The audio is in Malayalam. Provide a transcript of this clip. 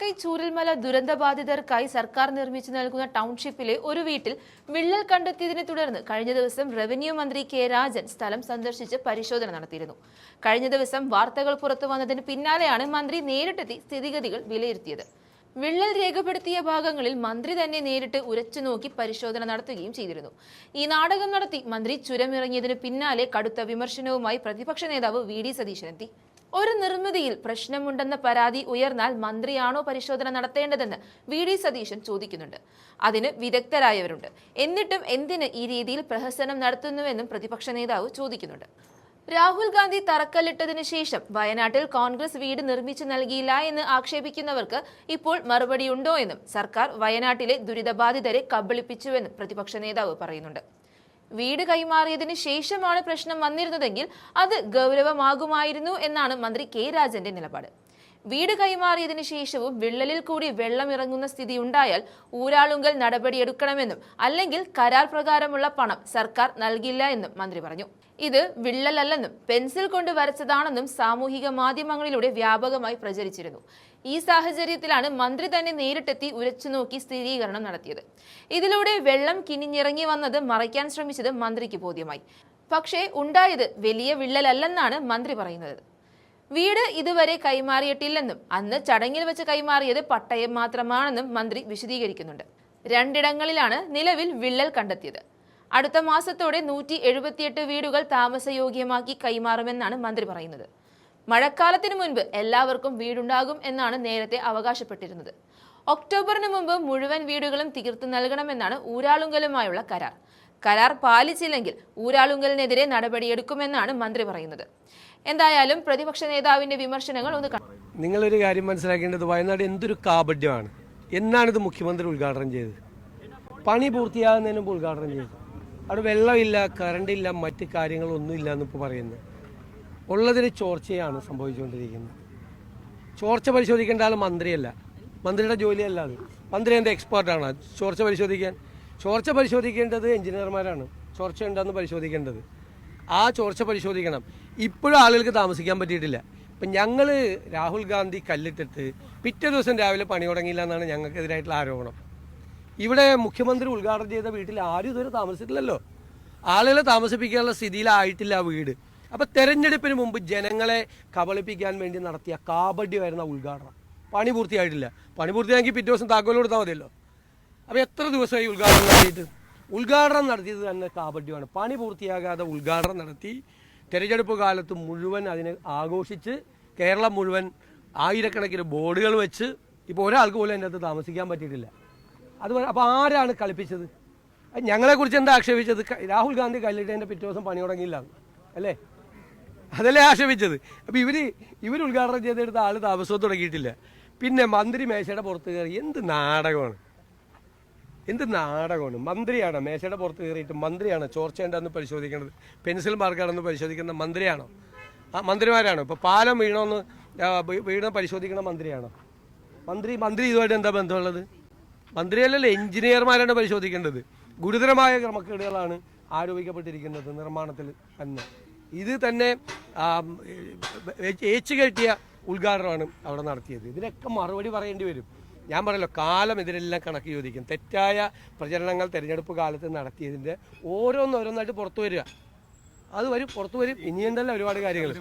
മുണ്ടക്കൈ ചൂരൽമല ദുരന്തബാധിതർക്കായി സർക്കാർ നിർമ്മിച്ചു നൽകുന്ന ടൗൺഷിപ്പിലെ ഒരു വീട്ടിൽ വിള്ളൽ കണ്ടെത്തിയതിനെ തുടർന്ന് കഴിഞ്ഞ ദിവസം റവന്യൂ മന്ത്രി കെ രാജൻ സ്ഥലം സന്ദർശിച്ച് പരിശോധന നടത്തിയിരുന്നു. കഴിഞ്ഞ ദിവസം വാർത്തകൾ പുറത്തു വന്നതിന് പിന്നാലെയാണ് മന്ത്രി നേരിട്ടെത്തി സ്ഥിതിഗതികൾ വിലയിരുത്തിയത്. വിള്ളൽ രേഖപ്പെടുത്തിയ ഭാഗങ്ങളിൽ മന്ത്രി തന്നെ നേരിട്ട് ഉരച്ചുനോക്കി പരിശോധന നടത്തുകയും ചെയ്തിരുന്നു. ഈ നാടകം നടത്തി മന്ത്രി ചുരമിറങ്ങിയതിനു പിന്നാലെ കടുത്ത വിമർശനവുമായി പ്രതിപക്ഷ നേതാവ് വി.ഡി. സതീശനെത്തി. ഒരു നിർമ്മിതിയിൽ പ്രശ്നമുണ്ടെന്ന പരാതി ഉയർന്നാൽ മന്ത്രിയാണോ പരിശോധന നടത്തേണ്ടതെന്ന് വി.ഡി. സതീശൻ ചോദിക്കുന്നുണ്ട്. അതിന് വിദഗ്ധരായവരുണ്ട്. എന്നിട്ടും എന്തിന് ഈ രീതിയിൽ പ്രഹസനം നടത്തുന്നുവെന്നും പ്രതിപക്ഷ നേതാവ് ചോദിക്കുന്നുണ്ട്. രാഹുൽ ഗാന്ധി തറക്കല്ലിട്ടതിനു ശേഷം വയനാട്ടിൽ കോൺഗ്രസ് വീട് നിർമ്മിച്ചു നൽകിയില്ല എന്ന് ആക്ഷേപിക്കുന്നവർക്ക് ഇപ്പോൾ മറുപടിയുണ്ടോ എന്നും സർക്കാർ വയനാട്ടിലെ ദുരിതബാധിതരെ കബളിപ്പിച്ചുവെന്നും പ്രതിപക്ഷ നേതാവ് പറയുന്നുണ്ട്. വീട് കൈമാറിയതിനു ശേഷമാണ് പ്രശ്നം വന്നിരുന്നതെങ്കിൽ അത് ഗൗരവമാകുമായിരുന്നു എന്നാണ് മന്ത്രി കെ രാജന്റെ നിലപാട്. വീട് കൈമാറിയതിനു ശേഷവും വിള്ളലിൽ കൂടി വെള്ളം ഇറങ്ങുന്ന സ്ഥിതി ഉണ്ടായാൽ ഊരാളുങ്കൽ നടപടിയെടുക്കണമെന്നും അല്ലെങ്കിൽ കരാർ പ്രകാരമുള്ള പണം സർക്കാർ നൽകില്ല എന്നും മന്ത്രി പറഞ്ഞു. ഇത് വിള്ളലല്ലെന്നും പെൻസിൽ കൊണ്ട് വരച്ചതാണെന്നും സാമൂഹിക മാധ്യമങ്ങളിലൂടെ വ്യാപകമായി പ്രചരിച്ചിരുന്നു. ഈ സാഹചര്യത്തിലാണ് മന്ത്രി തന്നെ നേരിട്ടെത്തി ഉരച്ചുനോക്കി സ്ഥിരീകരണം നടത്തിയത്. ഇതിലൂടെ വെള്ളം കിനിഞ്ഞിറങ്ങി വന്നത് മറയ്ക്കാൻ ശ്രമിച്ചത് മന്ത്രിക്ക് ബോധ്യമായി. പക്ഷേ ഉണ്ടായത് വലിയ വിള്ളലല്ലെന്നാണ് മന്ത്രി പറയുന്നത്. വീട് ഇതുവരെ കൈമാറിയിട്ടില്ലെന്നും അന്ന് ചടങ്ങിൽ വെച്ച് കൈമാറിയത് പട്ടയം മാത്രമാണെന്നും മന്ത്രി വിശദീകരിക്കുന്നുണ്ട്. രണ്ടിടങ്ങളിലാണ് നിലവിൽ വിള്ളൽ കണ്ടെത്തിയത്. അടുത്ത മാസത്തോടെ 178 വീടുകൾ താമസയോഗ്യമാക്കി കൈമാറുമെന്നാണ് മന്ത്രി പറയുന്നത്. മഴക്കാലത്തിനു മുൻപ് എല്ലാവർക്കും വീടുണ്ടാകും എന്നാണ് നേരത്തെ അവകാശപ്പെട്ടിരുന്നത്. ഒക്ടോബറിന് മുമ്പ് മുഴുവൻ വീടുകളും തീർത്തു നൽകണമെന്നാണ് ഊരാളുങ്കലുമായുള്ള കരാർ. കരാർ പാലിച്ചില്ലെങ്കിൽ ഊരാളുങ്കലിനെതിരെ നടപടിയെടുക്കുമെന്നാണ് മന്ത്രി പറയുന്നത്. എന്തായാലും പ്രതിപക്ഷ നേതാവിന്റെ വിമർശനങ്ങൾ നിങ്ങളൊരു കാര്യം മനസ്സിലാക്കേണ്ടത്, വയനാട് എന്തൊരു കാപഢ്യമാണ്. എന്നാണിത് മുഖ്യമന്ത്രി ഉദ്ഘാടനം ചെയ്തത്? പണി പൂർത്തിയാകുന്നതിന് മുമ്പ് ഉദ്ഘാടനം ചെയ്തു. അവിടെ വെള്ളമില്ല, കറണ്ടില്ല, മറ്റ് കാര്യങ്ങളൊന്നുമില്ല എന്നിപ്പോൾ പറയുന്നത്. ഉള്ളതിന് ചോർച്ചയാണ് സംഭവിച്ചുകൊണ്ടിരിക്കുന്നത്. ചോർച്ച പരിശോധിക്കേണ്ട ആൾ മന്ത്രിയല്ല, മന്ത്രിയുടെ ജോലിയല്ല അത്. മന്ത്രി എന്താ എക്സ്പേർട്ടാണ് ചോർച്ച പരിശോധിക്കാൻ? ചോർച്ച പരിശോധിക്കേണ്ടത് എഞ്ചിനീയർമാരാണ്. ചോർച്ച ഉണ്ടെന്ന് പരിശോധിക്കേണ്ടത്. ആ ചോർച്ച പരിശോധിക്കണം. ഇപ്പോഴും ആളുകൾക്ക് താമസിക്കാൻ പറ്റിയിട്ടില്ല. ഇപ്പം ഞങ്ങൾ രാഹുൽ ഗാന്ധി കല്ലിട്ടിട്ട് പിറ്റേ ദിവസം രാവിലെ പണി തുടങ്ങിയില്ല എന്നാണ് ഞങ്ങൾക്കെതിരായിട്ടുള്ള ആരോപണം. ഇവിടെ മുഖ്യമന്ത്രി ഉദ്ഘാടനം ചെയ്ത വീട്ടിൽ ആരും ഇതുവരെ താമസിച്ചിട്ടില്ലല്ലോ. ആളുകളെ താമസിപ്പിക്കാനുള്ള സ്ഥിതിയിലായിട്ടില്ല ആ വീട്. അപ്പം തെരഞ്ഞെടുപ്പിന് മുമ്പ് ജനങ്ങളെ കബളിപ്പിക്കാൻ വേണ്ടി നടത്തിയ കാപഢ്യമായിരുന്ന ഉദ്ഘാടനം. പണി പൂർത്തിയായിട്ടില്ല. പണി പൂർത്തിയാക്കി പിറ്റേ ദിവസം താക്കോൽ കൊടുത്താൽ മതിയല്ലോ. അപ്പോൾ എത്ര ദിവസമായി ഉദ്ഘാടനം നടത്തിയിട്ട്? ഉദ്ഘാടനം നടത്തിയത് തന്നെ കാപഢ്യമാണ്. പണി പൂർത്തിയാകാതെ ഉദ്ഘാടനം നടത്തി തെരഞ്ഞെടുപ്പ് കാലത്ത് മുഴുവൻ അതിനെ ആഘോഷിച്ച് കേരളം മുഴുവൻ ആയിരക്കണക്കിന് ബോർഡുകൾ വെച്ച് ഇപ്പോൾ ഒരാൾക്ക് പോലും അതിൻ്റെ അകത്ത് താമസിക്കാൻ പറ്റിയിട്ടില്ല. അതുപോലെ അപ്പോൾ ആരാണ് കളിപ്പിച്ചത്? ഞങ്ങളെക്കുറിച്ച് എന്താ ആക്ഷേപിച്ചത്? രാഹുൽ ഗാന്ധി കല്ലിട്ടതിൻ്റെ പിറ്റേ ദിവസം പണി തുടങ്ങിയില്ല അല്ലേ? അതല്ലേ ആക്ഷേപിച്ചത്? അപ്പോൾ ഇവർ ഉദ്ഘാടനം ചെയ്തെടുത്ത ആൾ താമസവും തുടങ്ങിയിട്ടില്ല. പിന്നെ മന്ത്രി മേശയുടെ പുറത്ത് കയറി എന്ത് നാടകമാണ്! മന്ത്രിയാണോ മേശയുടെ പുറത്ത് കയറിയിട്ട്? മന്ത്രിയാണോ ചോർച്ച ഉണ്ടെന്ന് പരിശോധിക്കേണ്ടത്? പെൻസിൽ മാർക്കാണെന്ന് പരിശോധിക്കുന്ന മന്ത്രിയാണോ? മന്ത്രിമാരാണോ? ഇപ്പോൾ പാലം വീണ പരിശോധിക്കുന്ന മന്ത്രിയാണോ? മന്ത്രി ഇതുമായിട്ട് എന്താ ബന്ധമുള്ളത്? മന്ത്രിയല്ലല്ലോ, എഞ്ചിനീയർമാരാണ് പരിശോധിക്കേണ്ടത്. ഗുരുതരമായ ക്രമക്കേടുകളാണ് ആരോപിക്കപ്പെട്ടിരിക്കുന്നത് നിർമ്മാണത്തിൽ തന്നെ. ഇത് തന്നെ ഏച്ചു കെട്ടിയ ഉദ്ഘാടനമാണ് അവിടെ നടത്തിയത്. ഇതിനൊക്കെ മറുപടി പറയേണ്ടി വരും. ഞാൻ പറയല്ലോ, കാലം ഇതിനെല്ലാം കണക്ക് ചോദിക്കും. തെറ്റായ പ്രചരണങ്ങൾ തെരഞ്ഞെടുപ്പ് കാലത്ത് നടത്തിയതിൻ്റെ ഓരോന്നോരോന്നായിട്ട് പുറത്തു വരും. ഇനിയുണ്ടല്ലോ ഒരുപാട് കാര്യങ്ങൾ.